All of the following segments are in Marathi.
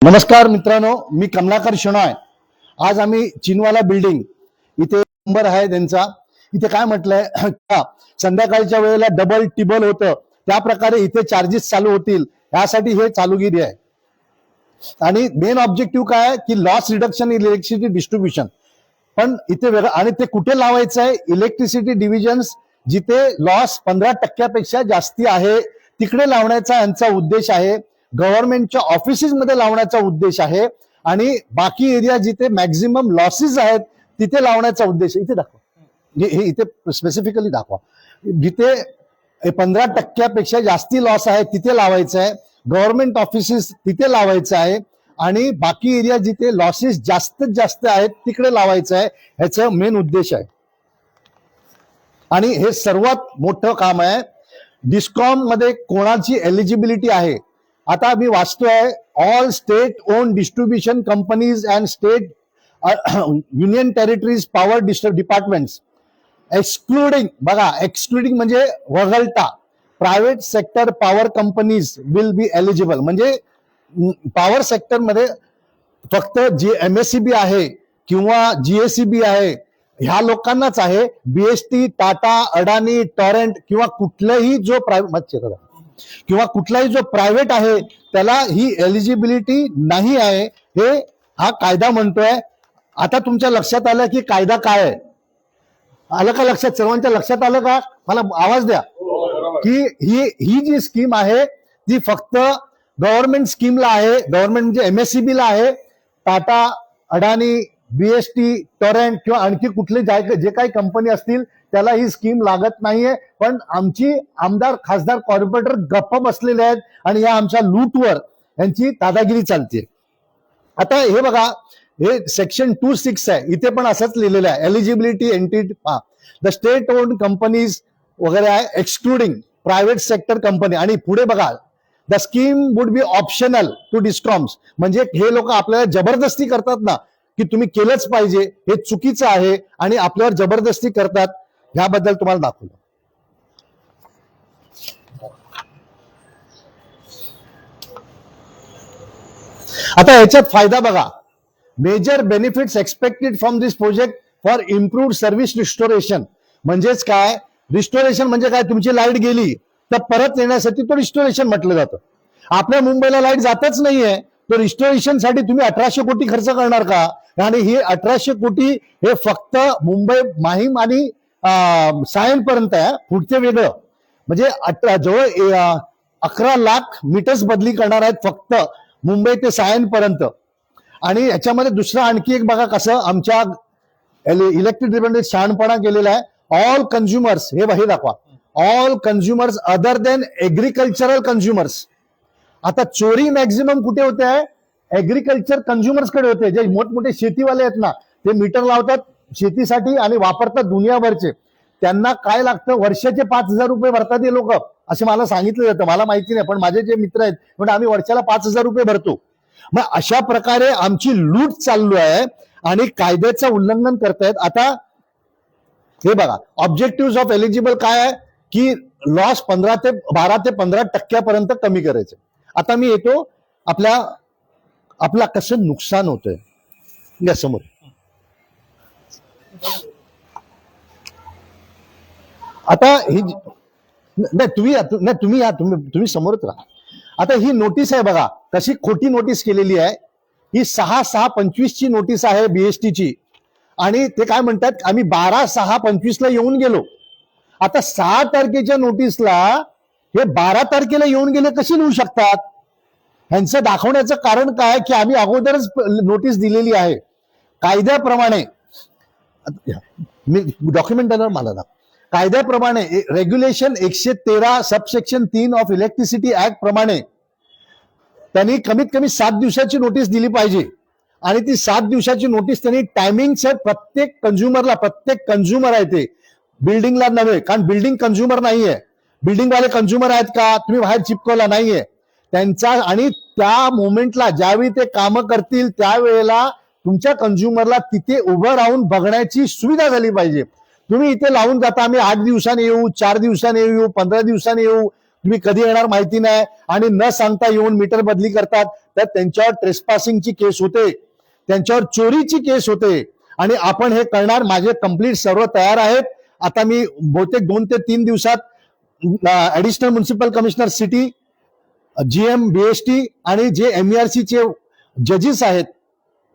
नमस्कार मित्रांनो, मी कमलाकर शेणॉय। आज आम्ही चिनवाला बिल्डिंग इथे नंबर आहे त्यांचा। इथे काय म्हटलंय संध्याकाळच्या वेळेला डबल टिबल होतं, त्या प्रकारे इथे चार्जेस चालू होतील, यासाठी हे चालूगिरी आहे। आणि मेन ऑब्जेक्टिव्ह काय आहे की loss reduction in electricity distribution. पण इथे आणि ते कुठे लावायचं आहे? इलेक्ट्रिसिटी डिव्हिजन्स जिथे लॉस 15% जास्ती आहे तिकडे लावण्याचा यांचा उद्देश आहे। गव्हर्नमेंटच्या ऑफिसेस मध्ये लावण्याचा उद्देश आहे आणि बाकी एरिया जिथे मॅक्झिमम लॉसेस आहेत तिथे लावण्याचा उद्देश। इथे दाखवा, हे इथे स्पेसिफिकली दाखवा, जिथे 15% जास्ती लॉस आहे तिथे लावायचं आहे। गव्हर्नमेंट ऑफिसेस तिथे लावायचं आहे आणि बाकी एरिया जिथे लॉसेस जास्तीत जास्त आहेत तिकडे लावायचं आहे, ह्याचा मेन उद्देश आहे। आणि हे सर्वात मोठं काम आहे। डिस्कॉम मध्ये कोणाची एलिजिबिलिटी आहे? आता मी वाचतोय, all state on distribution companies and state union territories power departments excluding, बघा एक्सक्लुडिंग म्हणजे वगळता, private sector power companies will be eligible. म्हणजे पॉवर सेक्टर मध्ये फक्त जी MSEB आहे किंवा GSEB आहे ह्या लोकांनाच आहे। BST, टाटा, अडानी, टॉरेंट किंवा कुठलाही जो प्रायव्हेट आहे त्याला ही एलिजिबिलिटी नाही आहे, हे हा कायदा म्हणतोय। आता तुमच्या लक्षात आलं की कायदा काय आहे? आलं का लक्षात? सर्वांच्या लक्षात आलं का? मला आवाज द्या की ही जी स्कीम आहे ती फक्त गव्हर्नमेंट स्कीमला आहे, गव्हर्नमेंट म्हणजे MSEB ला आहे। टाटा, अडानी, BST, टॉरेंट किंवा आणखी कुठले जे काही कंपनी असतील त्याला ही स्कीम लागत नाहीये। पण आमची आमदार, खासदार, कॉर्पोरेटर गप्प बसलेले आहेत आणि या आमच्या लूटवर यांची दादागिरी चालते। आता हे बघा, हे सेक्शन 26 आहे, इथे पण असंच लिहिलेलं आहे, eligibility entity the state owned companies वगैरे आहे, एक्सक्लुडिंग प्रायव्हेट सेक्टर कंपनी। आणि पुढे बघा, the scheme would be optional to discoms. म्हणजे हे लोक आपल्याला जबरदस्ती करतात ना की तुम्ही केलंच पाहिजे, हे चुकीचं आहे आणि आपल्यावर जबरदस्ती करतात। ह्याबद्दल तुम्हाला दाखवलं। आता याच्यात फायदा बघा, major benefits expected from this project for improved service restoration. म्हणजेच काय? रिस्टोरेशन म्हणजे काय? तुमची लाईट गेली तर परत येण्यासाठी तो रिस्टोरेशन म्हटलं जातं। आपल्या मुंबईला लाईट जातच नाहीये, तो रिस्टोरेशन साठी तुम्ही 1800 कोटी खर्च करणार का? आणि हे 1800 कोटी हे फक्त मुंबई, माहीम आणि सायन पर्यंत आहे, पुढचे वेगळं। म्हणजे जवळ 11 लाख मीटर्स बदली करणार आहेत फक्त मुंबई ते सायन पर्यंत। आणि याच्यामध्ये दुसरं आणखी एक बघा कसं आमच्या इलेक्ट्रिक डिपार्टमेंट शहाणपणा केलेला आहे। ऑल कन्झ्युमर्स, हे दाखवा, all consumers other than agricultural consumers. आता चोरी मॅक्झिमम कुठे होते आहे? एग्रीकल्चर कन्झ्युमर्स कडे होते। जे मोठमोठे शेतीवाले आहेत ना, ते मीटर लावतात शेतीसाठी आणि वापरतात दुनियाभरचे। त्यांना काय लागतं? वर्षाचे 5000 रुपये भरतात हे लोक, असे मला सांगितलं जातं, मला माहिती नाही, पण माझे जे मित्र आहेत म्हणजे आम्ही वर्षाला 5000 रुपये भरतो। मग अशा प्रकारे आमची लूट चालू आहे आणि कायद्याचं उल्लंघन करतायत। आता हे बघा, ऑब्जेक्टिव्ह ऑफ एलिजिबल काय आहे की लॉस 12 ते 15% कमी करायचे। आता मी येतो आपला कसं नुकसान होतंय या समोर। आता ही तुम्ही समोरच राहा। आता ही नोटीस आहे बघा, कशी खोटी नोटीस केलेली आहे। ही 6/6/25 ची नोटीस आहे BST ची। आणि ते काय म्हणतात, आम्ही 12/6/25 ला येऊन गेलो। आता 6 तारखेच्या नोटीसला हे 12 तारखेला येऊन गेले कशी लिहू शकतात? ह्यांचं दाखवण्याचं कारण काय की आम्ही अगोदरच नोटीस दिलेली आहे कायद्याप्रमाणे। मी डॉक्युमेंट मला ना, कायद्याप्रमाणे regulation 113 subsection 3 of electricity act प्रमाणे त्यांनी कमीत कमी 7 दिवसाची नोटीस दिली पाहिजे। आणि ती 7 दिवसाची नोटीस त्यांनी टायमिंग प्रत्येक कंझ्युमर आहे, ते बिल्डिंगला नव्हे, कारण बिल्डिंग कंझ्युमर नाहीये। बिल्डिंगवाले कंझ्युमर आहेत का? तुम्ही बाहेर चिपकवला नाहीये त्यांचा। आणि त्या मोमेंटला ज्यावेळी ते कामं करतील त्यावेळेला तुमच्या कंझ्युमरला तिथे उभं राहून बघण्याची सुविधा झाली पाहिजे। तुम्ही इथे लावून जाता, आम्ही 8 दिवसांनी येऊ, 4 दिवसांनी येऊ, 15 दिवसांनी येऊ, तुम्ही कधी येणार माहिती नाही आणि न सांगता येऊन मीटर बदली करतात। तर त्यांच्यावर ट्रेसपासिंगची केस होते, त्यांच्यावर चोरीची केस होते आणि आपण हे करणार. माझे कंप्लीट सर्व तयार आहेत. आता मी बहुतेक 2 ते 3 दिवसात additional municipal commissioner city, GM BST आणि जे MERC चे जजेस आहेत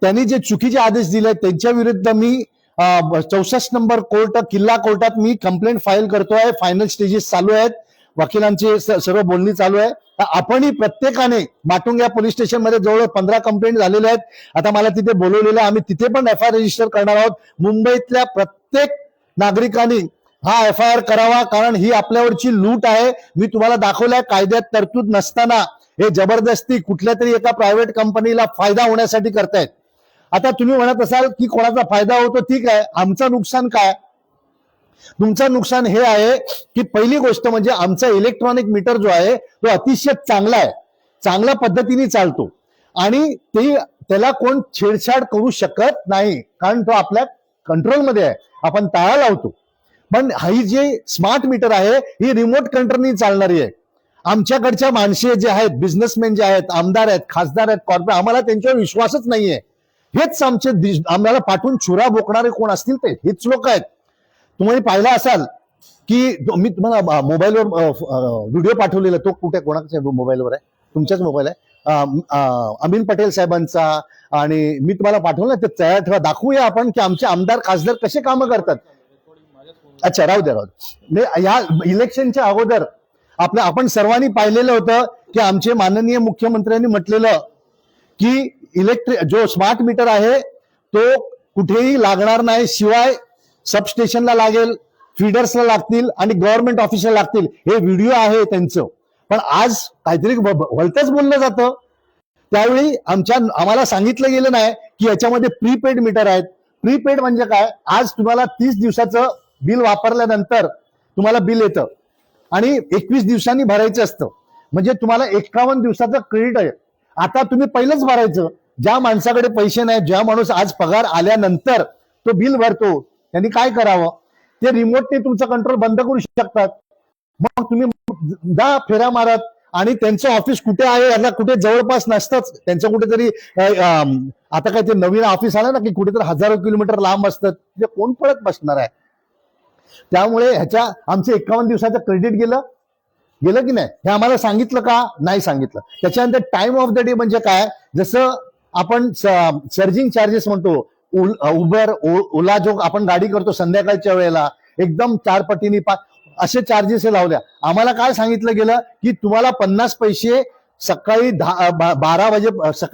त्यांनी जे चुकीचे आदेश दिले त्यांच्या विरुद्ध मी 64 नंबर कोर्ट किल्ला कोर्टात मी कंप्लेंट फाईल करतोय. फायनल स्टेजेस चालू आहेत, वकिलांची सर्व बोलणी चालू आहे. आपणही प्रत्येकाने माटुंगा पोलीस स्टेशन मध्ये जवळ 15 कंप्लेंट झालेल्या आहेत. आता मला तिथे बोलवलेलं आहे, आम्ही तिथे पण FIR रजिस्टर करणार आहोत. मुंबईतल्या प्रत्येक नागरिकांनी हा FIR करावा, कारण ही आपल्यावरची लूट आहे. मी तुम्हाला दाखवलंय कायद्यात तरतूद नसताना हे जबरदस्ती कुठल्या तरी एका प्रायव्हेट कंपनीला फायदा होण्यासाठी करतायत. आता तुम्ही म्हणत असाल की कोणाचा फायदा होतो, ठीक आहे, आमचं नुकसान काय? तुमचं नुकसान हे आहे की पहिली गोष्ट म्हणजे आमचा इलेक्ट्रॉनिक मीटर जो आहे तो अतिशय चांगला आहे, चांगल्या पद्धतीने चालतो आणि त्याला कोण छेडछाड करू शकत नाही, कारण तो आपल्या कंट्रोलमध्ये आहे, आपण ताळा लावतो. पण ही जे स्मार्ट मीटर आहे ही रिमोट कंट्रोलनी चालणारी आहे. आमच्याकडच्या माणसे जे आहेत, बिझनेसमॅन जे आहेत, आमदार आहेत, खासदार आहेत, कॉर्पोरेट, आम्हाला त्यांच्यावर विश्वासच नाहीये. हेच आम्हाला पाठवून चुरा बोकणारे कोण असतील ते हेच लोक आहेत. तुम्ही पाहिला असाल की मी तुम्हाला मोबाईलवर व्हिडिओ पाठवलेला, तो कुठे कोणाच्या मोबाईलवर आहे? तुमच्याच मोबाईल आहे, अमीन पटेल साहेबांचा, आणि मी तुम्हाला पाठवलं ते तयार ठेवा, दाखवूया आपण की आमचे आमदार खासदार कसे कामं करतात. अच्छा, राहू द्या. या इलेक्शनच्या अगोदर आपण सर्वांनी पाहिलेलं होतं की आमचे माननीय मुख्यमंत्र्यांनी म्हटलेलं की जो स्मार्ट मीटर आहे तो कुठेही लागणार नाही, शिवाय सबस्टेशनला लागेल, फीडर्सला लागतील आणि गव्हर्नमेंट ऑफिसला लागतील. हे व्हिडिओ आहे त्यांचं. पण आज काहीतरी भलतंच बोललं जातं. त्यावेळी आम्हाला सांगितलं गेलं नाही की याच्यामध्ये प्रीपेड मीटर आहेत. प्रीपेड म्हणजे काय? आज तुम्हाला 30 दिवसाचं बिल वापरल्यानंतर तुम्हाला बिल येतं आणि 21 दिवसांनी भरायचं असतं, म्हणजे तुम्हाला 51 दिवसाचं क्रेडिट आहे. आता तुम्ही पहिलंच भरायचं. ज्या माणसाकडे पैसे नाहीत, ज्या माणूस आज पगार आल्यानंतर तो बिल भरतो, त्यांनी काय करावं? ते रिमोटने तुमचं कंट्रोल बंद करू शकतात. मग तुम्ही जा फेऱ्या मारत, आणि त्यांचं ऑफिस कुठे आहे याला कुठे जवळपास नसतंच. त्यांचं कुठेतरी आता काय ते नवीन ऑफिस आलं ना की कुठेतरी हजारो किलोमीटर लांब असतं, ते कोण पळत बसणार आहे? त्यामुळे आमचे 51 दिवसाचं क्रेडिट गेलं की नाही हे आम्हाला सांगितलं का? नाही सांगितलं. त्याच्यानंतर टाइम ऑफ द डे म्हणजे काय? जसं आपण सर्जिंग चार्जेस म्हणतो, उबर ओला जो आपण गाडी करतो संध्याकाळच्या वेळेला एकदम 4 पटीने असे चार्जेस लावल्या. आम्हाला काय सांगितलं गेलं की तुम्हाला 50 पैसे सकाळी 12 वाजे,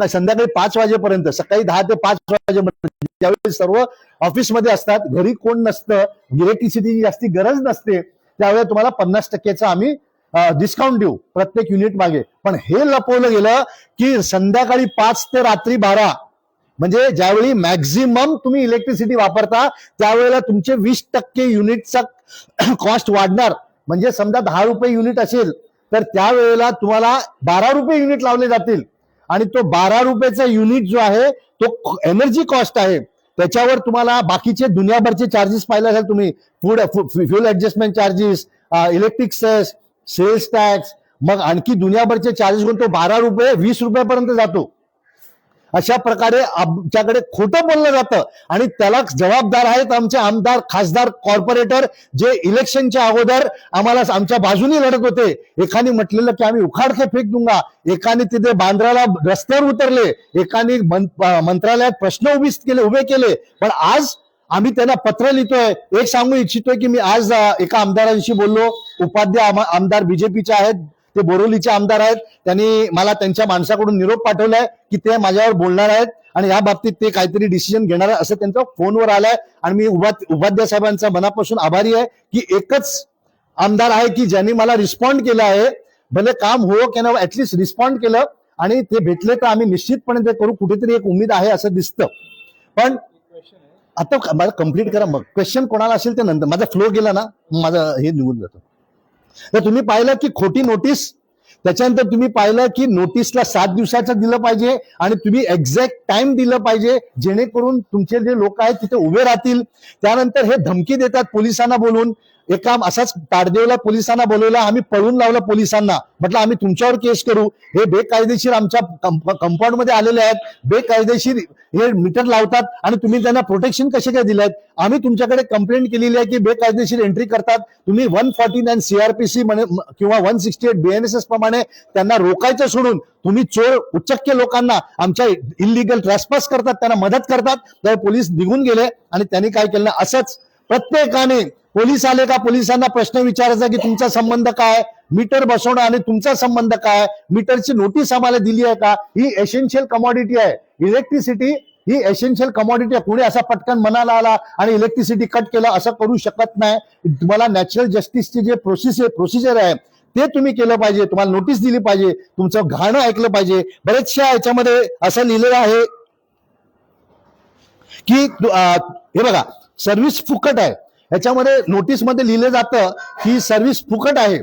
संध्याकाळी 5 वाजेपर्यंत, सकाळी 10 ते 5 वाजेपर्यंत, त्यावेळी सर्व ऑफिसमध्ये असतात, घरी कोण नसतं, इलेक्ट्रिसिटीची जास्ती गरज नसते, त्यावेळी तुम्हाला 50% आम्ही डिस्काउंट देऊ प्रत्येक युनिट मागे. पण हे लपवलं गेलं की संध्याकाळी 5 ते रात्री 12, म्हणजे ज्यावेळी मॅक्झिमम तुम्ही इलेक्ट्रिसिटी वापरता त्यावेळेला तुमचे 20% युनिटचा कॉस्ट वाढणार. म्हणजे समजा 10 रुपये युनिट असेल तर त्यावेळेला तुम्हाला 12 रुपये युनिट लावले जातील, आणि तो 12 रुपयाचा युनिट जो आहे तो एनर्जी कॉस्ट आहे. त्याच्यावर तुम्हाला बाकीचे दुनियाभरचे चार्जेस पाहिजे असेल तुम्ही, fuel adjustment charges, electric cess, sales tax, मग आणखी दुनियाभरचे चार्जेस करून तो 12 रुपये 20 रुपयापर्यंत जातो. अशा प्रकारे आमच्याकडे खोटं बोललं जातं आणि त्याला जबाबदार आहेत आमचे आमदार, खासदार, कॉर्पोरेटर, जे इलेक्शनच्या अगोदर आम्हाला आमच्या बाजूने लढत होते. एकाने म्हटलेलं की आम्ही उखाडके फेक दूंगा, एकाने तिथे बांद्राला रस्त्यावर उतरले, एकाने मंत्रालयात प्रश्न उभे केले. पण आज आम्ही त्यांना पत्र लिहितोय. एक सांगू इच्छितोय की मी आज एका आमदारांशी बोललो, उपाध्याय आमदार बीजेपीचे आहेत, ते बोरिवलीचे आमदार आहेत. त्यांनी मला त्यांच्या माणसाकडून निरोप पाठवलाय की ते माझ्यावर बोलणार आहेत आणि या बाबतीत ते काहीतरी डिसिजन घेणार आहे असं त्यांचा फोनवर आलाय. आणि मी उपाध्याय साहेबांचा मनापासून आभारी आहे की एकच आमदार आहे की ज्यांनी मला रिस्पॉन्ड केलं आहे. भले काम हो की ना, ऍटलिस्ट रिस्पॉन्ड केलं आणि ते भेटले तर आम्ही निश्चितपणे ते करू. कुठेतरी एक उमेद आहे असं दिसतं. पण आता मला कम्प्लीट करा, मग क्वेश्चन कोणाला असेल ते नंतर. माझा फ्लो गेला ना, माझं हे निघून जातो. तर तुम्ही पाहिलं की खोटी नोटीस त्याच्यानंतर तुम्ही पाहिलं की नोटीसला 7 दिवसाचं दिलं पाहिजे आणि तुम्ही एक्झॅक्ट टाइम दिलं पाहिजे, जेणेकरून तुमचे जे लोक आहेत तिथे उभे राहतील. त्यानंतर हे धमकी देतात पोलिसांना बोलून. एका असाच ताडदेवला पोलिसांना बोलवलं, आम्ही पळून लावलं पोलिसांना, म्हटलं आम्ही तुमच्यावर केस करू. हे बेकायदेशीर आमच्या कंपाऊंड मध्ये आलेले आहेत, बेकायदेशीर हे मीटर लावतात आणि तुम्ही त्यांना प्रोटेक्शन कसे काय दिले आहेत. आम्ही तुमच्याकडे कंप्लेंट केलेली आहे की बेकायदेशीर एंट्री करतात. तुम्ही 149 सीआरपीसी किंवा 168 BNSS प्रमाणे त्यांना रोकायचं सोडून तुम्ही चोर उच्चक्य लोकांना आमच्या इलिगल ट्रेसपास करतात, त्यांना मदत करतात. तर पोलीस निघून गेले आणि त्यांनी काय केलं, असंच प्रत्येकाने पोलीस आले का पोलिसांना प्रश्न विचारायचा की तुमचा संबंध काय, मीटर बसवणं आणि तुमचा संबंध काय, मीटरची नोटीस आम्हाला दिली आहे का. ही एसेन्शियल कमॉडिटी आहे, इलेक्ट्रिसिटी ही एसेन्शियल कमॉडिटी आहे. कुणी असा पटकन मनाला आला आणि इलेक्ट्रिसिटी कट केलं असं करू शकत नाही. तुम्हाला नॅचरल जस्टिसची जे प्रोसिजर आहे ते तुम्ही केलं पाहिजे. तुम्हाला नोटीस दिली पाहिजे, तुमचं गाणं ऐकलं पाहिजे. बरेचशा याच्यामध्ये असं लिहिलेलं आहे की हे बघा सर्व्हिस फुकट आहे. याच्यामध्ये नोटीस मध्ये लिहिलं जातं की सर्व्हिस फुकट आहे.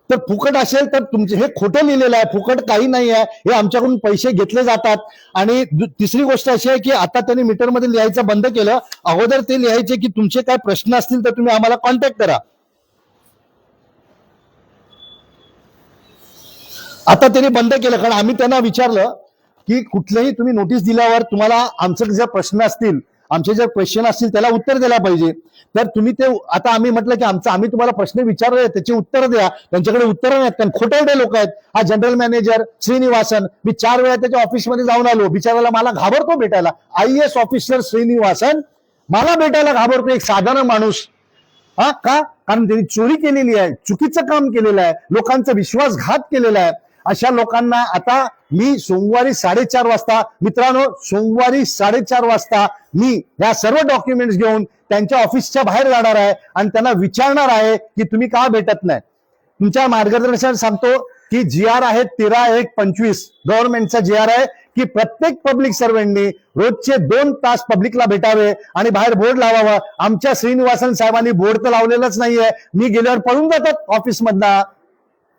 तर फुकट असेल तर तुमचे हे खोटं लिहिलेलं आहे, फुकट काही नाही आहे, हे आमच्याकडून पैसे घेतले जातात. आणि तिसरी गोष्ट अशी आहे की आता त्यांनी मीटरमध्ये लिहायचं बंद केलं. अगोदर ते लिहायचे की तुमचे काय प्रश्न असतील तर तुम्ही आम्हाला कॉन्टॅक्ट करा. आता त्यांनी बंद केलं, कारण आम्ही त्यांना विचारलं की कुठलंही तुम्ही नोटीस दिल्यावर तुम्हाला आमचे जे प्रश्न असतील, आमचे जे क्वेश्चन असतील त्याला उत्तर द्यायला पाहिजे. तर तुम्ही ते आता आम्ही म्हटलं की आम्ही तुम्हाला प्रश्न विचारले त्याची उत्तर द्या. त्यांच्याकडे उत्तर नाहीत, कारण खोटारडे लोक आहेत. हा जनरल मॅनेजर श्रीनिवासन, मी 4 वेळा त्याच्या ऑफिसमध्ये जाऊन आलो, बिचारायला मला घाबरतो भेटायला. IAS ऑफिसर श्रीनिवासन मला भेटायला घाबरतो, एक साधारण माणूस. का? कारण त्यांनी चोरी केलेली आहे, चुकीचं काम केलेलं आहे, लोकांचा विश्वासघात केलेला आहे. अशा लोकांना आता मी सोमवारी 4:30 वाजता, मित्रांनो सोमवारी 4:30 वाजता मी या सर्व डॉक्युमेंट्स घेऊन त्यांच्या ऑफिसच्या बाहेर जाणार आहे आणि त्यांना विचारणार आहे की तुम्ही का भेटत नाही. तुमच्या मार्गदर्शनात सांगतो की GR आहे 13/1/25 गव्हर्नमेंटचा GR आहे की प्रत्येक पब्लिक सर्वंटनी रोजचे 2 तास पब्लिकला भेटावे आणि बाहेर बोर्ड लावावा. आमच्या श्रीनिवासन साहेबांनी बोर्ड तर लावलेलंच नाहीये, मी गेल्यावर पळून जातात ऑफिसमधनं.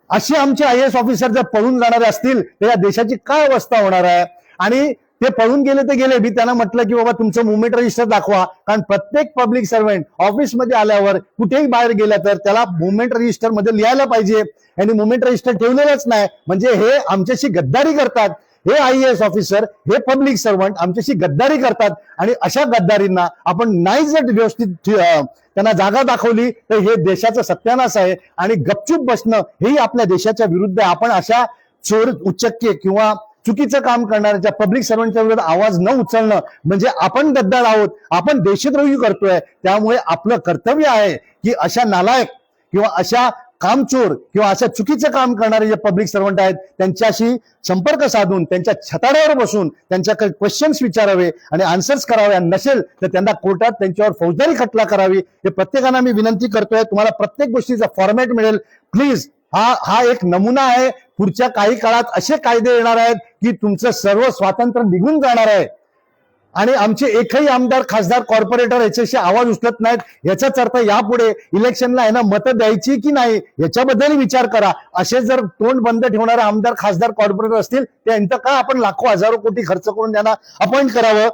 असे आमचे IAS ऑफिसर जर पळून जाणारे असतील तर या देशाची काय अवस्था होणार आहे. आणि ते पळून गेले ते गेले. मी त्यांना म्हटलं की बाबा तुमचं मुवमेंट रजिस्टर दाखवा, कारण प्रत्येक पब्लिक सर्वंट ऑफिसमध्ये आल्यावर कुठेही बाहेर गेला तर त्याला मुवमेंट रजिस्टर मध्ये लिहायला पाहिजे. आणि मुवमेंट रजिस्टर ठेवलेलंच नाही म्हणजे हे आमच्याशी गद्दारी करतात. हे IAS ऑफिसर, हे पब्लिक सर्वंट आमच्याशी गद्दारी करतात. आणि अशा गद्दारींना आपण नाही जर व्यवस्थित त्यांना जागा दाखवली तर हे देशाचा सत्यानाश आहे. आणि गपचूप बसणं हेही आपल्या देशाच्या विरुद्ध आहे. आपण अशा चोर उच्चक्य किंवा चुकीचं काम करणाऱ्या पब्लिक सर्वंटच्या विरोधात आवाज न उचलणं म्हणजे आपण गद्दार आहोत, आपण देशद्रोही करतोय. त्यामुळे आपलं कर्तव्य आहे की अशा नालायक किंवा अशा कामचोर किंवा अशा चुकीचं काम करणारे जे पब्लिक सर्वंट आहेत त्यांच्याशी संपर्क साधून त्यांच्या छताड्यावर बसून त्यांच्याकडे क्वेश्चन्स विचारावे आणि आन्सर्स करावे. नसेल तर त्यांना कोर्टात त्यांच्यावर फौजदारी खटला करावी. हे प्रत्येकांना मी विनंती करतोय. तुम्हाला प्रत्येक गोष्टीचा फॉर्मॅट मिळेल. प्लीज हा एक नमुना आहे. पुढच्या काही काळात असे कायदे येणार आहेत की तुमचं सर्व स्वातंत्र्य निघून जाणार आहे. आणि आमचे एकही आमदार खासदार कॉर्पोरेटर याच्याशी आवाज उचलत नाहीत. याचाच अर्थ यापुढे इलेक्शनला यांना मतं द्यायची की नाही याच्याबद्दल विचार करा. असे जर तोंड बंद ठेवणारे आमदार खासदार कॉर्पोरेटर असतील त्यांचं का आपण लाखो हजारो कोटी खर्च करून त्यांना अपॉइंट करावं.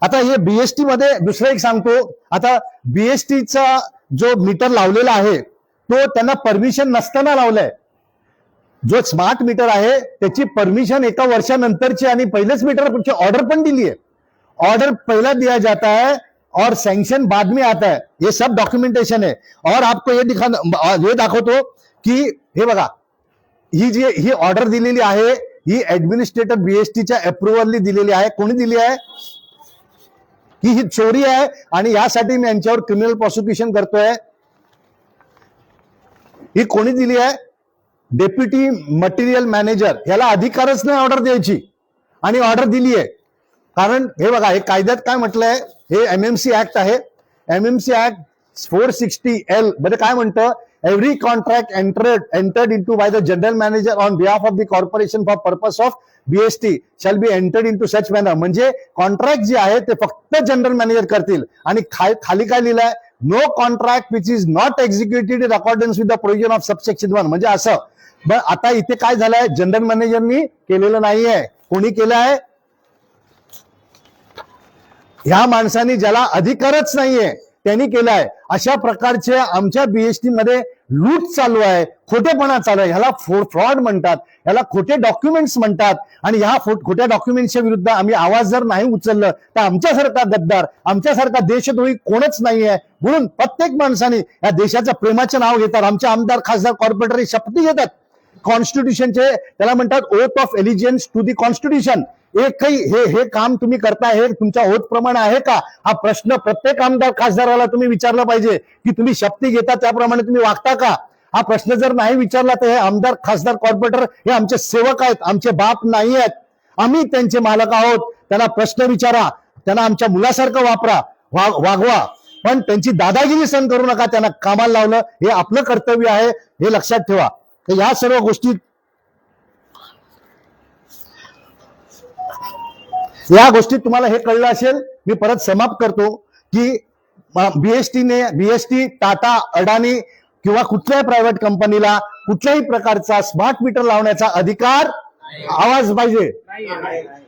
आता हे BST मध्ये दुसरं एक सांगतो. आता BSTचा जो मीटर लावलेला आहे तो त्यांना परमिशन नसताना लावलाय. जो स्मार्ट मीटर आहे त्याची परमिशन 1 वर्षानंतरची आणि पहिलेच मीटरची ऑर्डर पण दिली आहे. ऑर्डर पहला दिया जाता है और सैंक्शन बाद में आता है. ये सब डॉक्युमेंटेशन है. और आपको ये दाखवतो की हे बघा ही ऑर्डर दिलेली आहे ही ऍडमिनिस्ट्रेटर BSTच्या अप्रुव्हलनी दिलेली आहे. कोणी दिली आहे? ही चोरी आहे आणि यासाठी मी यांच्यावर क्रिमिनल प्रॉसिक्युशन करतोय. ही कोणी दिली आहे? Deputy material manager. याला अधिकारच नाही ऑर्डर द्यायची आणि ऑर्डर दिली आहे. कारण हे बघा हे कायद्यात काय म्हटलंय, हे MMC ऍक्ट आहे. MMC ऍक्ट 460L मध्ये काय म्हणतं, every contract entered into by the general manager on behalf of the corporation for purpose of BST shall be entered into such manner. म्हणजे कॉन्ट्रॅक्ट जे आहे ते फक्त जनरल मॅनेजर करतील. आणि खाली काय लिहिलंय, no contract which is not executed in accordance with the provision of subsection 1. म्हणजे असं आता इथे काय झालंय, जनरल मॅनेजरनी केलेलं नाहीये. कोणी केलं आहे? ह्या माणसांनी, ज्याला अधिकारच नाहीये, त्यांनी केलाय. अशा प्रकारचे आमच्या बीएसटी मध्ये लूट चालू आहे, खोटेपणा चालू आहे. ह्याला फ्रॉड म्हणतात, ह्याला खोटे डॉक्युमेंट्स म्हणतात. आणि ह्या खोट्या डॉक्युमेंट्सच्या विरुद्ध आम्ही आवाज जर नाही उचललं तर आमच्यासारखा गद्दार, आमच्यासारखा देशद्रोही कोणच नाहीये. म्हणून प्रत्येक माणसाने या देशाचं प्रेमाचं नाव घेतात. आमचे आमदार, खासदार, कॉर्पोरेटर शपथ घेतात कॉन्स्टिट्यूशनचे, त्याला म्हणतात oath of allegiance to the constitution. एकही हे काम तुम्ही करताय हे तुमच्या ओथ प्रमाणे आहे का, हा प्रश्न प्रत्येक आमदार खासदाराला तुम्ही विचारला पाहिजे की तुम्ही शपथी घेता त्याप्रमाणे तुम्ही वागता का. हा प्रश्न जर नाही विचारला तर हे आमदार, खासदार, कॉर्पोरेटर हे आमचे सेवक आहेत, आमचे बाप नाही आहेत. आम्ही त्यांचे मालक आहोत. त्यांना प्रश्न विचारा, त्यांना आमच्या मुलासारखं वागवा, पण त्यांची दादागिरी सहन करू नका. त्यांना कामाला लावलं हे आपलं कर्तव्य आहे, हे लक्षात ठेवा. तर या सर्व गोष्टी, या गोष्टीत तुम्हाला हे कळलं असेल. मी परत समाप्त करतो की बीएसटी, टाटा, अडाणी किंवा कुठल्याही प्रायव्हेट कंपनीला कुठल्याही प्रकारचा स्मार्ट मीटर लावण्याचा अधिकार, आवाज पाहिजे.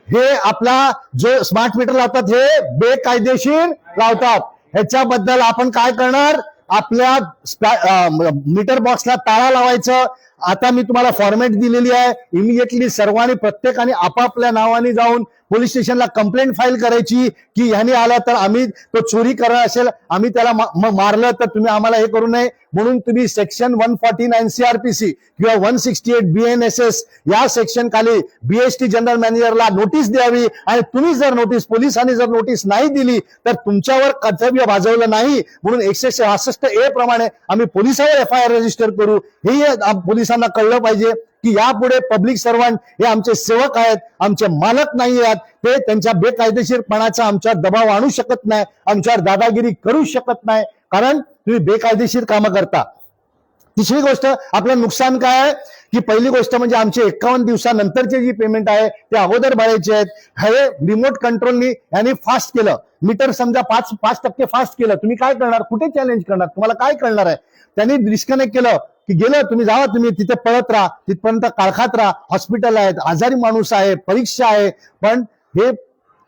हे आपला जो स्मार्ट मीटर लावतात हे बेकायदेशीर लावतात. ह्याच्याबद्दल आपण काय करणार? आपल्या मीटर बॉक्सला ताळा लावायचं. आता मी तुम्हाला फॉर्मॅट दिलेली आहे. इमिडिएटली सर्वांनी, प्रत्येकाने आपापल्या नावाने जाऊन पोलीस स्टेशनला कंप्लेंट फाईल करायची की ह्याने आला तर आम्ही, तो चोरी करत असेल, आम्ही त्याला मारलं तर तुम्ही आम्हाला हे करू नये. म्हणून तुम्ही सेक्शन 149 सीआरपीसी किंवा 168 BNSS या सेक्शन खाली बीएसटी जनरल मॅनेजरला नोटीस द्यावी. आणि तुम्ही जर नोटीस, पोलिसांनी जर नोटीस नाही दिली तर तुमच्यावर कर्तव्य बाजवलं नाही म्हणून 166A प्रमाणे आम्ही पोलिसावर FIR रजिस्टर करू. हे पोलिसांना कळलं पाहिजे की यापुढे पब्लिक सर्वंट हे आमचे सेवक आहेत, आमचे मालक नाही आहेत. ते त्यांच्या बेकायदेशीरपणाचा आमच्यावर दबाव आणू शकत नाही, आमच्यावर दादागिरी करू शकत नाही, कारण तुम्ही बेकायदेशीर कामं करता. तिसरी गोष्ट, आपलं नुकसान काय आहे की पहिली गोष्ट म्हणजे आमचे 51 दिवसानंतरचे जी पेमेंट आहे ते अगोदर भरायचे आहेत. हे रिमोट कंट्रोलनी यांनी फास्ट केलं. मीटर समजा 5% फास्ट केलं, तुम्ही काय करणार? कुठे चॅलेंज करणार? तुम्हाला काय करणार आहे? त्यांनी डिस्कनेक्ट केलं की गेलं, तुम्ही जावा, तुम्ही तिथे पळत राहा, तिथपर्यंत काळखात राहा. हॉस्पिटल आहेत, आजारी माणूस आहे, परीक्षा आहे. पण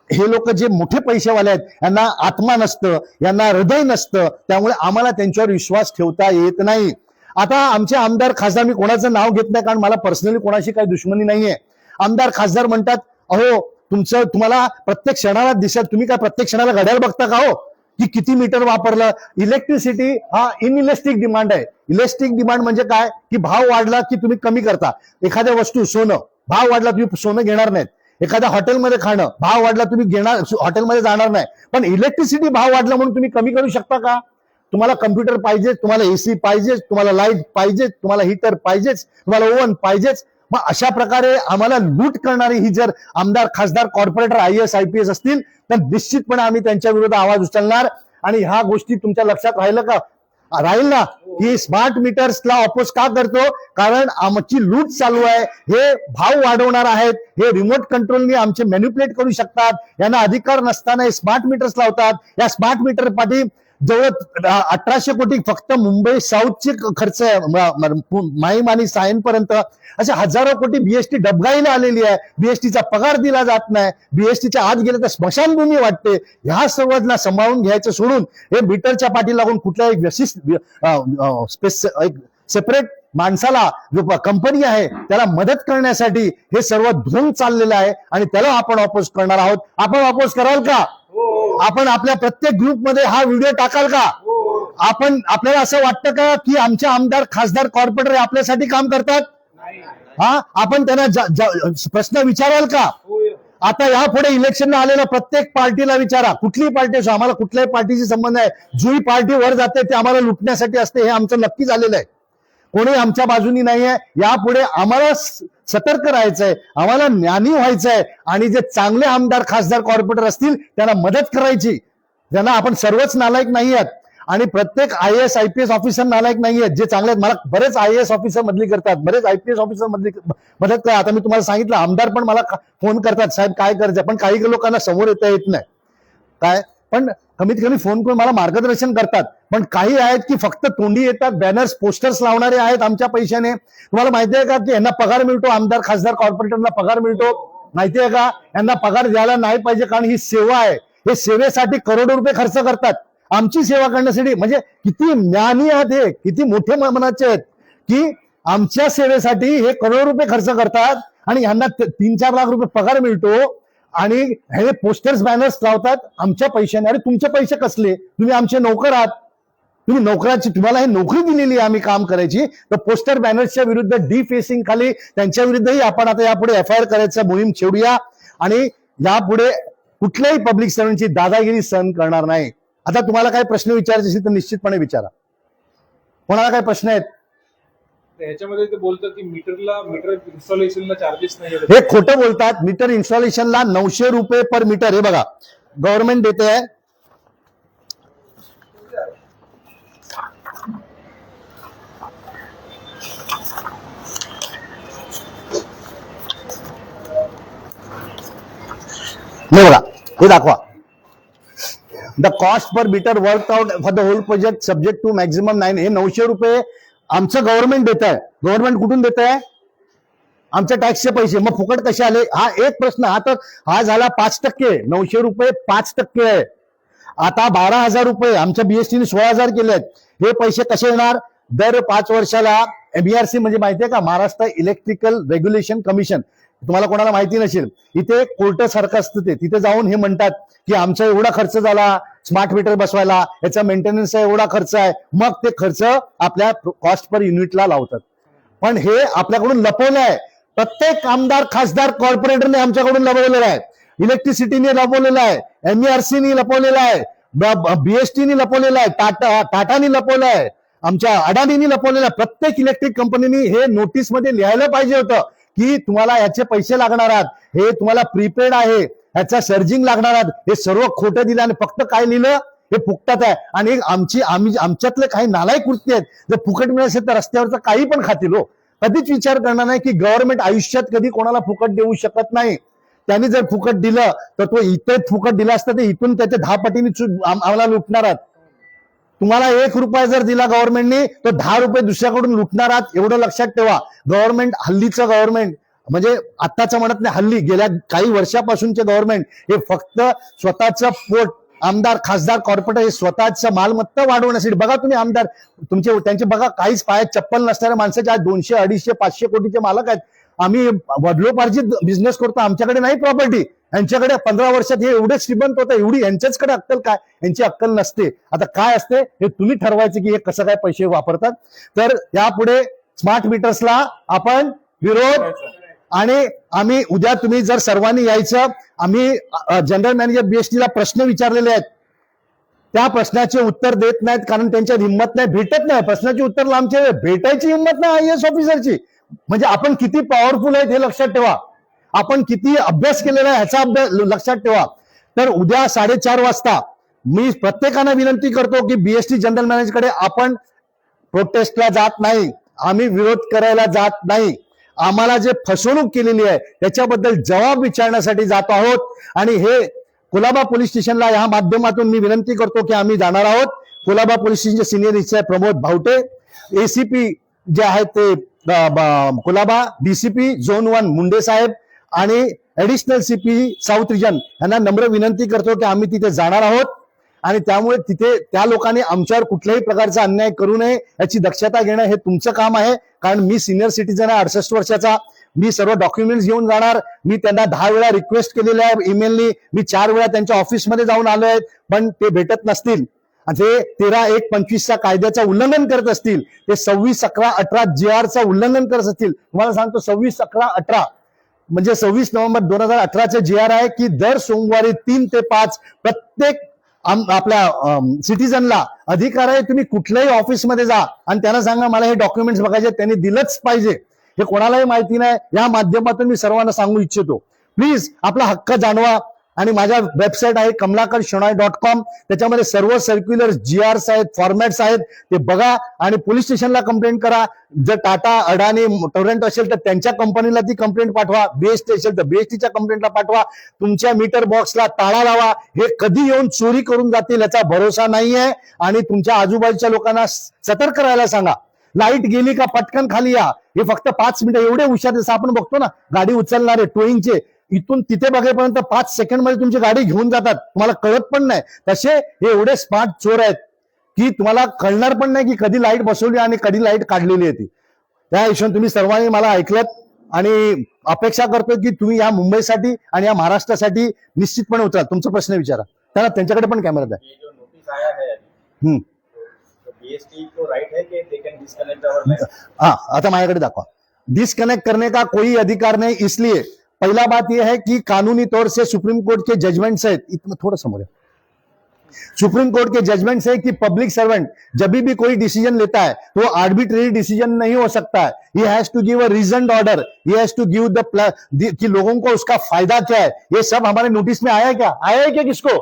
हे लोक जे मोठे पैसेवाले आहेत यांना आत्मा नसतं, यांना हृदय नसतं, त्यामुळे आम्हाला त्यांच्यावर विश्वास ठेवता येत नाही. आता आमचे आमदार, खासदार, मी कोणाचं नाव घेत नाही कारण मला पर्सनली कोणाशी काही दुश्मनी नाहीये. आमदार, खासदार म्हणतात अहो तुम्हाला प्रत्येक क्षणाला दिसत, तुम्ही काय प्रत्येक क्षणाला घड्याळ बघता का हो की किती मीटर वापरलं? इलेक्ट्रिसिटी हा इनइलेस्टिक डिमांड आहे. इलेस्टिक डिमांड म्हणजे काय की भाव वाढला की तुम्ही कमी करता. एखाद्या वस्तू, सोनं, भाव वाढला तुम्ही सोनं घेणार नाहीत. एखाद्या हॉटेलमध्ये खाणं, भाव वाढला तुम्ही घेणार, हॉटेलमध्ये जाणार नाही. पण इलेक्ट्रिसिटी भाव वाढला म्हणून तुम्ही कमी करू शकता का? तुम्हाला कम्प्युटर पाहिजेच, तुम्हाला एसी पाहिजेच, तुम्हाला लाईट पाहिजेच, तुम्हाला हीटर पाहिजेच, तुम्हाला ओव्हन पाहिजेच. मग अशा प्रकारे आम्हाला लूट करणारी ही जर आमदार, खासदार, कॉर्पोरेटर, IAS IPS असतील तर निश्चितपणे आम्ही त्यांच्या विरोधात आवाज उचलणार. आणि ह्या गोष्टी तुमच्या लक्षात राहील ना की स्मार्ट मीटर्सला ऑपोज का करतो? कारण आमची लूट चालू आहे. हे भाव वाढवणार आहेत, हे रिमोट कंट्रोलनी आमचे मॅन्युप्युलेट करू शकतात. यांना अधिकार नसताना हे स्मार्ट मीटर्स लावतात. या स्मार्ट मीटर पाठी जवळ 1800 कोटी फक्त मुंबई साऊथचे खर्च आहे, माहीम आणि सायनपर्यंत असे हजारो कोटी बीएसटी डबगाईला आलेली आहे. बीएसटीचा पगार दिला जात नाही. बीएसटीच्या आत गेले तर स्मशानभूमी वाटते. ह्या सर्वांना सांभाळून घ्यायचं सोडून हे मीटरच्या पाठी लागून कुठल्याही सेपरेट माणसाला, जो कंपनी आहे त्याला मदत करण्यासाठी हे सर्व धोंग चाललेलं आहे आणि त्याला आपण ऑपोज करणार आहोत. आपण ऑपोज कराल का? आपण आपल्या प्रत्येक ग्रुपमध्ये हा व्हिडिओ टाकाल का? आपल्याला असं वाटतं का की आमचे आमदार, खासदार, कॉर्पोरेटर आपल्यासाठी काम करतात? आपण त्यांना प्रश्न विचाराल का? आता यापुढे इलेक्शनला आलेल्या प्रत्येक पार्टीला विचारा, कुठली पार्टी असो, आम्हाला कुठल्याही पार्टीशी संबंध आहे. जी पार्टी वर जाते ते आम्हाला लुटण्यासाठी असते, हे आमचं नक्की झालेलं आहे. कोणी आमच्या बाजूनी नाहीये. यापुढे आम्हाला सतर्क राहायचंय, आम्हाला ज्ञानी व्हायचंय आणि जे चांगले आमदार, खासदार, कॉर्पोरेटर असतील त्यांना मदत करायची. त्यांना आपण सर्वच नालायक नाही आहेत आणि प्रत्येक IAS IPS ऑफिसर नालायक नाही आहेत. जे चांगले आहेत, मला बरेच IAS ऑफिसर मदली करतात, बरेच IPS ऑफिसर मदत करतात. आता मी तुम्हाला सांगितलं, आमदार पण मला फोन करतात, साहेब काय करायचं, पण काही लोकांना समोर येता येत नाही. काय पण कमीत कमी फोन करून मला मार्गदर्शन करतात. पण काही आहेत की फक्त तोंडी येतात, बॅनर्स पोस्टर्स लावणारे आहेत आमच्या पैशाने. तुम्हाला माहिती आहे का की यांना पगार मिळतो, आमदार खासदार कॉर्पोरेटरला पगार मिळतो, माहिती आहे का? यांना पगार द्यायला नाही पाहिजे, कारण ही सेवा आहे. हे सेवेसाठी करोडो रुपये खर्च करतात आमची सेवा करण्यासाठी. म्हणजे किती ज्ञानी आहेत हे, किती मोठे मनाचे आहेत की आमच्या सेवेसाठी हे करोडो रुपये खर्च करतात आणि यांना 3-4 लाख रुपये पगार मिळतो आणि हे पोस्टर्स बॅनर्स लावतात आमच्या पैशाने. अरे तुमचे पैसे कसले? तुम्ही आमचे नोकर आहात, तुम्ही नोकराची, तुम्हाला हे नोकरी दिलेली आहे आम्ही काम करायची. तर पोस्टर बॅनर्सच्या विरुद्ध डिफेसिंग खाली त्यांच्या विरुद्धही आपण आता यापुढे FIR करायचं मोहीम छेडूया आणि यापुढे कुठल्याही पब्लिक सर्व्हंटची दादागिरी सहन करणार नाही. आता तुम्हाला काही प्रश्न विचारायचे असेल तर निश्चितपणे विचारा. कोणाला काही प्रश्न आहेत? ह्याच्यामध्ये ते बोलतात की मीटर इन्स्टॉलेशनला चार्जेस नाही. हे खोटं बोलतात. मीटर इन्स्टॉलेशनला 900 रुपये पर मीटर हे बघा गव्हर्नमेंट देते आहे. बघा हे दाखवा. The cost per metre work out for the whole project subject to maximum 9. हे 900 रुपये आमचं गव्हर्नमेंट देत आहे. गव्हर्नमेंट कुठून देत आहे? आमच्या टॅक्सचे पैसे. मग फुकट कसे आले? हा एक प्रश्न. हा झाला 5%. 900 रुपये 5% आहे. आता 12,000 रुपये आमच्या BSTने 16,000 केलेत. हे पैसे कसे येणार? दर 5 वर्षाला MERC म्हणजे माहितीये का? Maharashtra electrical regulation commission. तुम्हाला कोणाला माहिती नसेल, इथे कोर्ट सारखं असतं ते. तिथे जाऊन हे म्हणतात की आमचा एवढा खर्च झाला स्मार्ट मीटर बसवायला, याचा मेंटेनन्सचा एवढा खर्च आहे. मग ते खर्च आपल्या कॉस्ट पर युनिटला लावतात. पण हे आपल्याकडून लपवलं आहे. प्रत्येक आमदार खासदार कॉर्पोरेटरने आमच्याकडून लपवलेलं आहे. इलेक्ट्रिसिटीने लपवलेलं आहे, MERCने लपवलेलं आहे, BSTने लपवलेलं आहे, टाटानी लपवलं आहे, आमच्या अडाणीनी लपवलेलं आहे. प्रत्येक इलेक्ट्रिक कंपनीने हे नोटीस मध्ये लिहायला पाहिजे होतं की तुम्हाला याचे पैसे लागणार आहेत, हे तुम्हाला प्रीपेड आहे, याचा सर्जिंग लागणार आहेत. हे सर्व खोटं दिलं आणि फक्त काय लिहिलं? हे फुकटात आहे. आणि आमच्यातले काही नालायक कृत्य आहेत. जर फुकट मिळत असेल तर रस्त्यावरचं काही पण खातील हो. कधीच विचार करणार नाही की गव्हर्नमेंट आयुष्यात कधी कोणाला फुकट देऊ शकत नाही. त्यांनी जर फुकट दिलं तर तो इथे फुकट दिला असता ते इथून त्याच्या 10 पटीने आम्हाला लुटणार आहात. तुम्हाला 1 रुपया जर दिला गव्हर्नमेंटने तर 10 रुपये दुसऱ्याकडून लुटणार आहात. एवढं लक्षात ठेवा. गव्हर्नमेंट, हल्लीचं गव्हर्नमेंट म्हणजे आत्ताचं म्हणत नाही, हल्ली गेल्या काही वर्षापासूनचे गव्हर्नमेंट हे फक्त स्वतःचं पोट, आमदार खासदार कॉर्पोरेटर हे स्वतःचं मालमत्ता वाढवण्यासाठी. बघा तुम्ही आमदार त्यांचे बघा काहीच पायात चप्पल नसणाऱ्या माणसाचे आज 200, 250, 500 कोटीचे मालक आहेत. आम्ही वडिलोपार्जित बिझनेस करतो, आमच्याकडे नाही प्रॉपर्टी. यांच्याकडे 15 वर्षात हे एवढे श्रीमंत होतं, एवढी यांच्याचकडे अक्कल काय? यांची अक्कल नसते. आता काय असते हे तुम्ही ठरवायचं की हे कसं काय पैसे वापरतात. तर यापुढे स्मार्ट मीटर्सला आपण विरोध. आणि आम्ही उद्या तुम्ही जर सर्वांनी यायचं, आम्ही जनरल मॅनेजर BSTला प्रश्न विचारलेले आहेत. त्या प्रश्नाचे उत्तर देत नाहीत कारण त्यांच्यात हिंमत नाही, भेटत नाही. प्रश्नाची उत्तर आमच्या भेटायची हिंमत नाही IAS ऑफिसरची. म्हणजे आपण किती पॉवरफुल आहेत हे लक्षात ठेवा. आपण किती अभ्यास केलेला आहे ह्याचा अभ्यास लक्षात ठेवा. तर उद्या 4:30 वाजता मी प्रत्येकाला विनंती करतो की BST जनरल मॅनेजरकडे आपण प्रोटेस्टला जात नाही, आम्ही विरोध करायला जात नाही. आम्हाला जे फसवणूक केलेली आहे त्याच्याबद्दल जबाब विचारण्यासाठी जातो आहोत. आणि हे कुलाबा पोलीस स्टेशनला या माध्यमातून मी विनंती करतो की आम्ही जाणार आहोत. कुलाबा पोलीस स्टेशनचे सिनियर इन्चार्ज प्रमोद भावटे, ACP जे आहेत ते कुलाबा, DCP झोन 1 मुंडे साहेब आणि ऍडिशनल CP साऊथ रिजन यांना नम्र विनंती करतो की आम्ही तिथे जाणार आहोत. आणि त्यामुळे तिथे त्या लोकांनी आमच्यावर कुठल्याही प्रकारचा अन्याय करू नये याची दक्षता घेणं हे तुमचं काम आहे. कारण मी सिनियर सिटीजन आहे, 68 वर्षाचा. मी सर्व डॉक्युमेंट्स घेऊन जाणार. मी त्यांना 10 वेळा रिक्वेस्ट केलेली आहे ईमेलनी. मी 4 वेळा त्यांच्या ऑफिसमध्ये जाऊन आलो आहे, पण ते भेटत नसतील. जे 13.1.25 कायद्याचं उल्लंघन करत असतील, ते 26.11.18 JR उल्लंघन करत असतील. तुम्हाला सांगतो 26.11.18 म्हणजे 26 नोव्हेंबर 2018 JR आहे की दर सोमवारी 3 ते 5 प्रत्येक आपल्या सिटीजनला अधिकार आहे. तुम्ही कुठल्याही ऑफिसमध्ये जा आणि त्यांना सांगा मला हे डॉक्युमेंट्स बघायचे, त्यांनी दिलंच पाहिजे. हे कोणालाही माहिती नाही. या माध्यमातून मी सर्वांना सांगू इच्छितो, प्लीज आपला हक्क जाणवा. आणि माझ्या वेबसाईट आहे kamlakarshenoy.com. त्याच्यामध्ये सर्व सर्क्युलर GRs आहेत, फॉर्मॅट्स आहेत, ते बघा आणि पोलीस स्टेशनला कंप्लेंट करा. जर टाटा, अडाणी, टोरेंट असेल तर त्यांच्या कंपनीला ती कंप्लेंट पाठवा. BST असेल तर BSTच्या कंप्लेंटला पाठवा. तुमच्या मीटर बॉक्सला ताळा लावा. हे कधी येऊन चोरी करून जातील याचा भरोसा नाहीये आणि तुमच्या आजूबाजूच्या लोकांना सतर्क राहायला सांगा. लाईट गेली का पटकन खाली या. हे फक्त 5 मिनिटं एवढे हुशार जसं आपण बघतो ना गाडी उचलणारे टोईंगचे, इथून तिथे बघेपर्यंत 5 सेकंडमध्ये तुमची गाडी घेऊन जातात, तुम्हाला कळत पण नाही. तसे हे एवढे स्मार्ट चोर आहेत की तुम्हाला कळणार पण नाही की कधी लाईट बसवली आणि कधी लाईट काढलेली आहे ती. त्या हिशोबाने तुम्ही सर्वांनी मला ऐकलत आणि अपेक्षा करतो की तुम्ही या मुंबईसाठी आणि या महाराष्ट्रासाठी निश्चितपणे उतराल. तुमचा प्रश्न विचारा त्यांना, त्यांच्याकडे पण कॅमेरा द्या. ये जो नोटिस आया है अभी, तो BST को राइट है कि they can disconnect our line? हाँ, आता माझ्याकडे दाखवा. डिस्कनेक्ट करने का कोई अधिकार नहीं. इसलिए पहला बात यह है कि कानूनी तौर से सुप्रीम कोर्ट के जजमेंट्स है, इतना थोड़ा समझ, सुप्रीम कोर्ट के जजमेंट्स है कि पब्लिक सर्वेंट जब भी कोई डिसीजन लेता है तो वो आर्बिट्रेरी डिसीजन नहीं हो सकता है. He has to give a reasoned order, he has to give the कि लोगों को उसका फायदा क्या है. ये सब हमारे नोटिस में आया है क्या? आया है क्या किसको?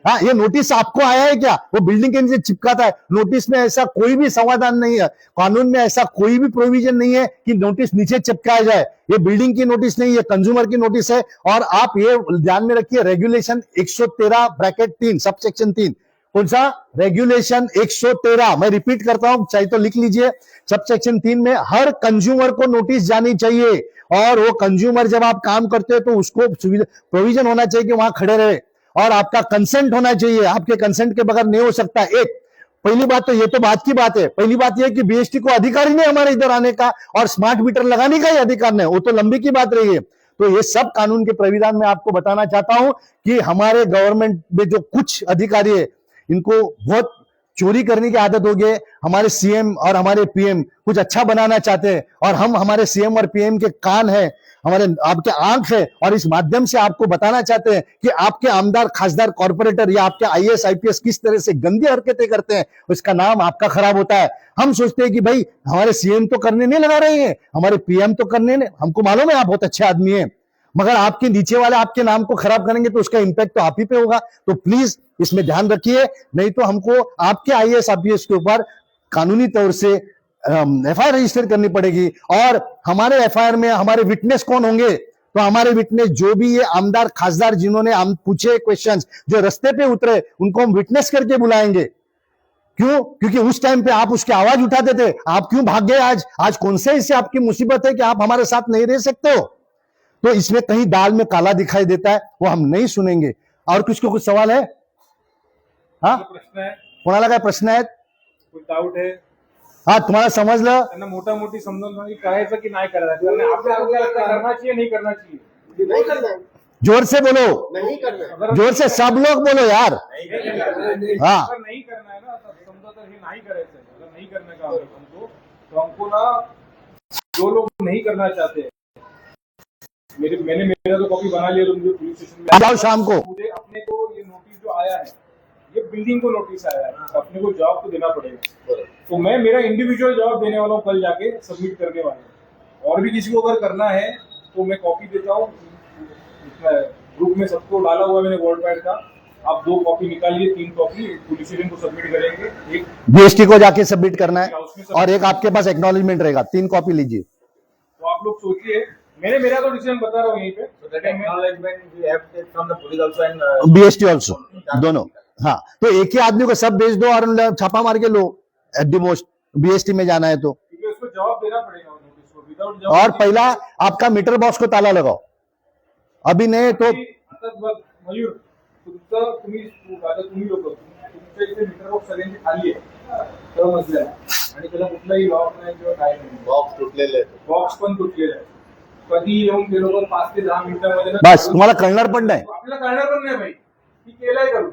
हाँ, ये नोटिस आपको आया है क्या? वो बिल्डिंग के नीचे चिपकाता है. नोटिस में ऐसा कोई भी समाधान नहीं है. कानून में ऐसा कोई भी प्रोविजन नहीं है कि नोटिस नीचे चिपकाया जाए. ये बिल्डिंग की नोटिस नहीं, ये कंज्यूमर की नोटिस है. और आप ये ध्यान में रखिए, रेगुलेशन 113(3) सबसेक्शन 3, कौन सा रेगुलेशन 113, मैं रिपीट करता हूं, चाहे तो लिख लीजिए. सबसेक्शन 3 में हर कंज्यूमर को नोटिस जानी चाहिए और वो कंज्यूमर जब आप काम करते हो तो उसको प्रोविजन होना चाहिए कि वहां खड़े रहे और आपका कंसेंट होना चाहिए. आपके कंसेंट के बगैर नहीं हो सकता. एक पहली बात तो ये तो बात की बात है. पहली बात यह कि BST को अधिकार ही नहीं हमारे इधर आने का और स्मार्ट मीटर लगाने का ही अधिकार नहीं, वो तो लंबी की बात रही है. तो ये सब कानून के प्राविधान में आपको बताना चाहता हूं कि हमारे गवर्नमेंट में जो कुछ अधिकारी है इनको बहुत चोरी करने की आदत हो गई. हमारे CM और हमारे PM कुछ अच्छा बनाना चाहते हैं और हम हमारे CM और PM के कान है, हमारे आपके आंख है और इस माध्यम से आपको बताना चाहते हैं कि आपके आमदार, खासदार, कॉर्पोरेटर या आपके IAS IPS किस तरह से गंदी हरकतें करते हैं, उसका नाम आपका खराब होता है. हम सोचते हैं कि भाई हमारे CM तो करने नहीं लगा रहे हैं, हमारे PM तो करने नहीं, हमको मालूम है आप बहुत अच्छे आदमी हैं, मगर आपके नीचे वाले आपके नाम को खराब करेंगे तो उसका इंपैक्ट तो आप ही पे होगा. तो प्लीज इसमें ध्यान रखिए, नहीं तो हमको आपके IAS IPS के ऊपर कानूनी तौर से FIR रजिस्टर करनी पड़ेगी. और हमारे FIR में हमारे विटनेस कौन होंगे? तो हमारे विटनेस जो भी ये आमदार, खासदार जिन्होंने हम पूछे क्वेश्चंस, जो रास्ते पे उतरे, उनको हम विटनेस करके बुलाएंगे. क्यों? क्योंकि उस टाइम पे आप उसकी आवाज उठाते थे. आप क्यों भाग गए आज? आज कौन से इससे आपकी मुसीबत है कि आप हमारे साथ नहीं रह सकते हो? तो इसमें कहीं दाल में काला दिखाई देता है, वो हम नहीं सुनेंगे. और किसको कुछ सवाल है? हाँ, प्रश्न है, कोणाला काय प्रश्न आहेत? कोई डाऊट है? हा, तुम्हाला समजलं? त्यांना मोठा मोठी समजून सांगितलं करायचं की नाही करायचं, त्यांना आपल्याला काय लगता है, करना चाहिए नहीं करना चाहिए? नहीं करना है, जोर से बोलो, नहीं करना है. अगर जोर से सब लोग बोलो यार. हाँ. अगर नहीं करना है ना, तो समजा तर हे नाही करायचं आहे, अगर नहीं करने का हमको, तो हमको ना जो लोग नहीं करना चाहते, मैंने मेरा तो कॉपी बना लिया, तो मुझे पुलिस स्टेशन में जाओ शाम को. मुझे अपने को ये नोटिस जो आया है, ये बिल्डिंग को नोटिस आया है, अपने को जवाब तो देना पड़ेगा. तो मैं मेरा इंडिविजुअल जवाब देने वाला हूँ, कल जाके सबमिट करने वाला हूँ. और भी किसी को अगर करना है तो मैं कॉपी देता हूँ, ग्रुप में सबको डाला हुआ है मैंने वर्ड पैड का. आप 2 कॉपी निकालिए, 3 कॉपी पुलिस स्टेशन को सबमिट करेंगे. एक BST को जाके सबमिट करना है और एक आपके पास एक्नॉलेजमेंट रहेगा. 3 कॉपी लीजिए. तो आप लोग सोचिए, मेरा तो डिसीजन बता रहा हूँ यहीं पे. So that acknowledgement we have to take from the police also and BST also, दोनों. हाँ, तो एक ही आदमी को सब भेज दो और छापा मार के लो. एट द मोस्ट BST में जाना है तो. क्योंकि उसको जवाब देना पड़ेगा नोटिस को. विदाउट और पहला आपका मीटर बॉक्स को ताला लगाओ. अभी नहीं तो मयूर, तुमचं तुम्ही लोक तुमच्या इथे मीटर बॉक्स सगळ्यांची खाली आहे, समजलं, आणि त्याला कुठलाही लॉक नाही किंवा काय नाही. बॉक्स तुटलेले आहेत. बॉक्स पण तुटलेला आहे. कधी येऊन ते लोक 5 ते 10 मिनिटांमध्ये बस तुम्हाला कळणार पण नाही. आपल्याला कळणार पण नाही भाई की केलंय करू,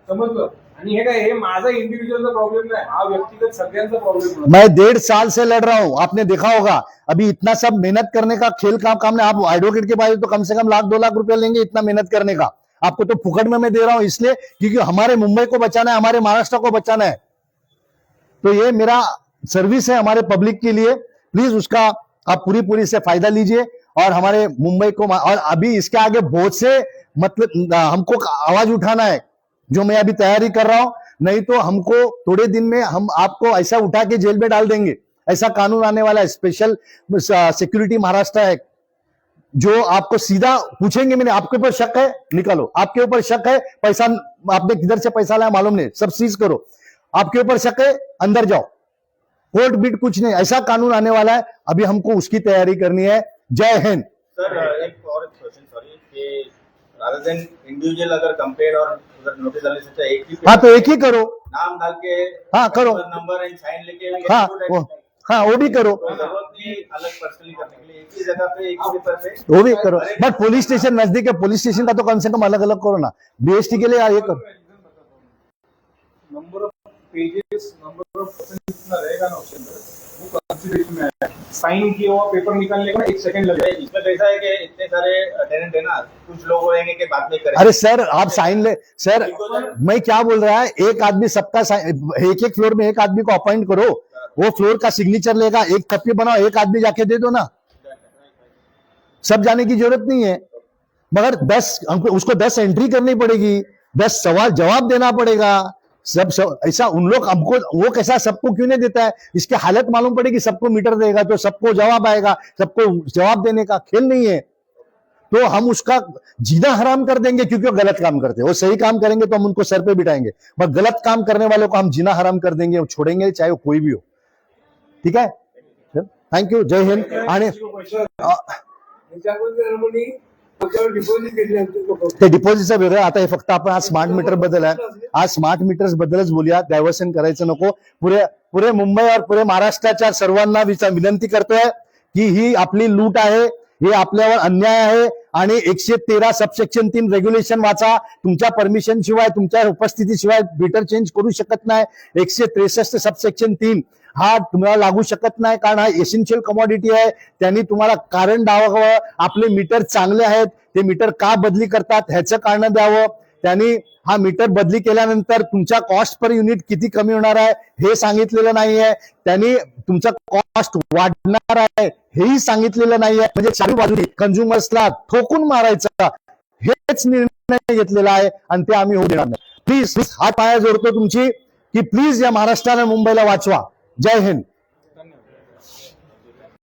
समजलं. आणि हे काय, हे माझा इंडिव्हिज्युअलचा प्रॉब्लेम नाही, हा व्यक्तिगत सगळ्यांचा प्रॉब्लेम आहे. मैं 1.5 साल से लड़ रहा हूं, आपने देखा होगा. अभी इतना सब मेहनत करने का खेल काम नहीं. आप एडवोकेट के पास तो कम से कम 1-2 लाख रुपया लेंगे इतना मेहनत करने का. आपको तो फुकट में मैं दे रहा हूं इसलिए क्योंकि हमारे मुंबई को बचाना है, हमारे महाराष्ट्र को बचाना है. तो ये मेरा सर्विस है हमारे पब्लिक के लिए. प्लीज उसका आप पूरी से फायदा लीजिए और हमारे मुंबई को. और अभी इसके आगे बहुत से मतलब हमको आवाज उठाना है, जो मैं अभी तैयारी कर रहा हूं, नहीं तो हमको थोड़े दिन में हम आपको ऐसा उठा के जेल में डाल देंगे। ऐसा कानून आने वाला है, स्पेशल सिक्योरिटी महाराष्ट्र है, जो आपको सीधा पूछेंगे, मैंने आपके ऊपर शक है, निकालो, आपके ऊपर शक है, पैसा आपने किधर से पैसा लाया मालूम नहीं, सब सीज करो, आपके ऊपर शक है, अंदर जाओ, कोर्ट बीट कुछ नहीं, ऐसा कानून आने वाला है। अभी हमको उसकी तैयारी करनी है। जय हिंद। सर एक और क्वेश्चन, सॉरी, कि rather than इंडिविजुअल अगर कंप्लेंट और अगर नोटिस डालने से अच्छा एक ही हाँ तो एक ही करो, नाम डाल के, हाँ करो, नंबर एंड साइन लेके, हाँ वो भी करो, कोई जरूरत नहीं अलग पर्सनली करने के लिए, एक ही जगह पे एक ही पेपर पे वो भी करो, बट पुलिस स्टेशन नजदीक है, पुलिस स्टेशन का तो कम से कम अलग अलग करो ना, बीएसटी के लिए ये करो। Number of pages, number of person जितना रहेगा ना उसके अंदर, वो कंसीडरेशन में है। साइन किया हुआ पेपर निकालने का 1 सेकंड लगेगा। इसमें कैसा है कि इतने सारे टेनेंट है ना, कुछ लोग रहेंगे कि बाद में करेंगे। अरे सर आप साइन ले, सर मैं क्या बोल रहा है, एक आदमी सबका एक एक फ्लोर में एक आदमी को अपॉइंट करो, वो फ्लोर का सिग्नेचर लेगा, एक कॉपी बनाओ, एक आदमी जाके दे दो ना, सब जाने की जरूरत नहीं है। मगर 10 उसको 10 एंट्री करनी पड़ेगी, 10 सवाल जवाब देना पड़ेगा, सब ऐसा उन लोग हमको, वो कैसा सबको क्यों नहीं देता है, इसकी हालत मालूम पड़ेगी, सबको मीटर देगा तो सबको जवाब आएगा, सबको जवाब देने का खेल नहीं है, तो हम उसका जीना हराम कर देंगे, क्योंकि वो गलत काम करते हैं। वो सही काम करेंगे तो हम उनको सर पे बिठाएंगे, मगर गलत काम करने वालों को हम जीना हराम कर देंगे, वो छोड़ेंगे चाहे वो कोई भी हो। ठीक है, थँक्यू, जय हिंद। आणि ते डिपॉझिटचं वेगळं, आता हे फक्त आपण आज स्मार्ट मीटर बद्दल आहे, आज स्मार्ट मीटर्स बद्दलच बोलूया, डायव्हर्शन करायचं नको। पुरे मुंबई और पुरे महाराष्ट्राच्या सर्वांना विनंती करतोय की ही आपली लूट आहे, हे आपल्यावर अन्याय आहे, आणि 113 सबसेक्शन 3 रेग्युलेशन वाचा, तुमच्या परमिशन शिवाय, तुमच्या उपस्थितीशिवाय मीटर चेंज करू शकत नाही। 163 सबसेक्शन 3 हा तुम्हाला लागू शकत नाही, कारण हा एसेन्शियल कमॉडिटी आहे। त्यांनी तुम्हाला कारण द्यावं, आपले मीटर चांगले आहेत, ते मीटर का बदली करतात ह्याचं कारण द्यावं। त्यांनी हा मीटर बदली केल्यानंतर तुमच्या कॉस्ट पर युनिट किती कमी होणार आहे हे सांगितलेलं नाहीये, त्यांनी तुमचा कॉस्ट वाढणार आहे हेही सांगितलेलं नाहीये। म्हणजे चारी बाजूनी कंझ्युमर्सला ठोकून मारायचा हेच निर्णय घेतलेला आहे, आणि ते आम्ही होऊ देणार नाही। प्लीज हात पाया जोडतो तुमची, की प्लीज या महाराष्ट्राने मुंबईला वाचवा। जय हिंद।